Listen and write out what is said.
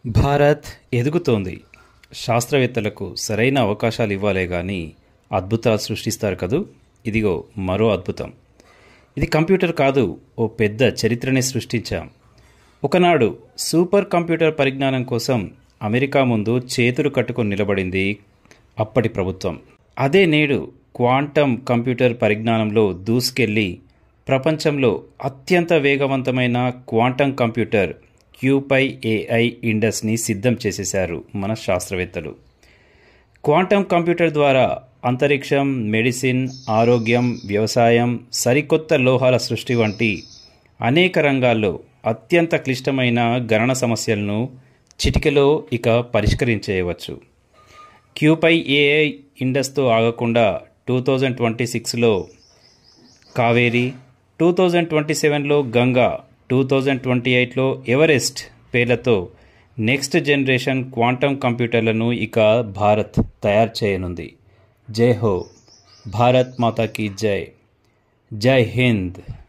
భారత్ ఎదుగుతోంది. శాస్త్రవేత్తలకు సరైన అవకాశాలు ఇవ్వాలే గాని అద్భుతాలు సృష్టిస్తారు కదూ. ఇదిగో మరో అద్భుతం. ఇది కంప్యూటర్ కాదు, ఓ పెద్ద చరిత్రనే సృష్టించాం. ఒకనాడు సూపర్ కంప్యూటర్ పరిజ్ఞానం కోసం అమెరికా ముందు చేతులు కట్టుకొని నిలబడింది అప్పటి ప్రభుత్వం. అదే నేడు క్వాంటం కంప్యూటర్ పరిజ్ఞానంలో దూసుకెళ్లి ప్రపంచంలో అత్యంత వేగవంతమైన క్వాంటం కంప్యూటర్ క్యూపై ఏఐ ఇండస్ని సిద్ధం చేసేశారు మన శాస్త్రవేత్తలు. క్వాంటం కంప్యూటర్ ద్వారా అంతరిక్షం, మెడిసిన్, ఆరోగ్యం, వ్యవసాయం, సరికొత్త లోహాల సృష్టి వంటి అనేక రంగాల్లో అత్యంత క్లిష్టమైన గణన సమస్యలను చిటికెలో ఇక పరిష్కరించేయవచ్చు. క్యూపై ఏఐ ఇండస్తో ఆగకుండా 2026లో కావేరీ, 2027లో గంగా, 2028లో ఎవరెస్ట్ పేర్లతో నెక్స్ట్ జనరేషన్ క్వాంటం కంప్యూటర్లను ఇక భారత్ తయారు చేయనుంది. జై హో, భారత్ మాతా కీ జై. జై హింద్.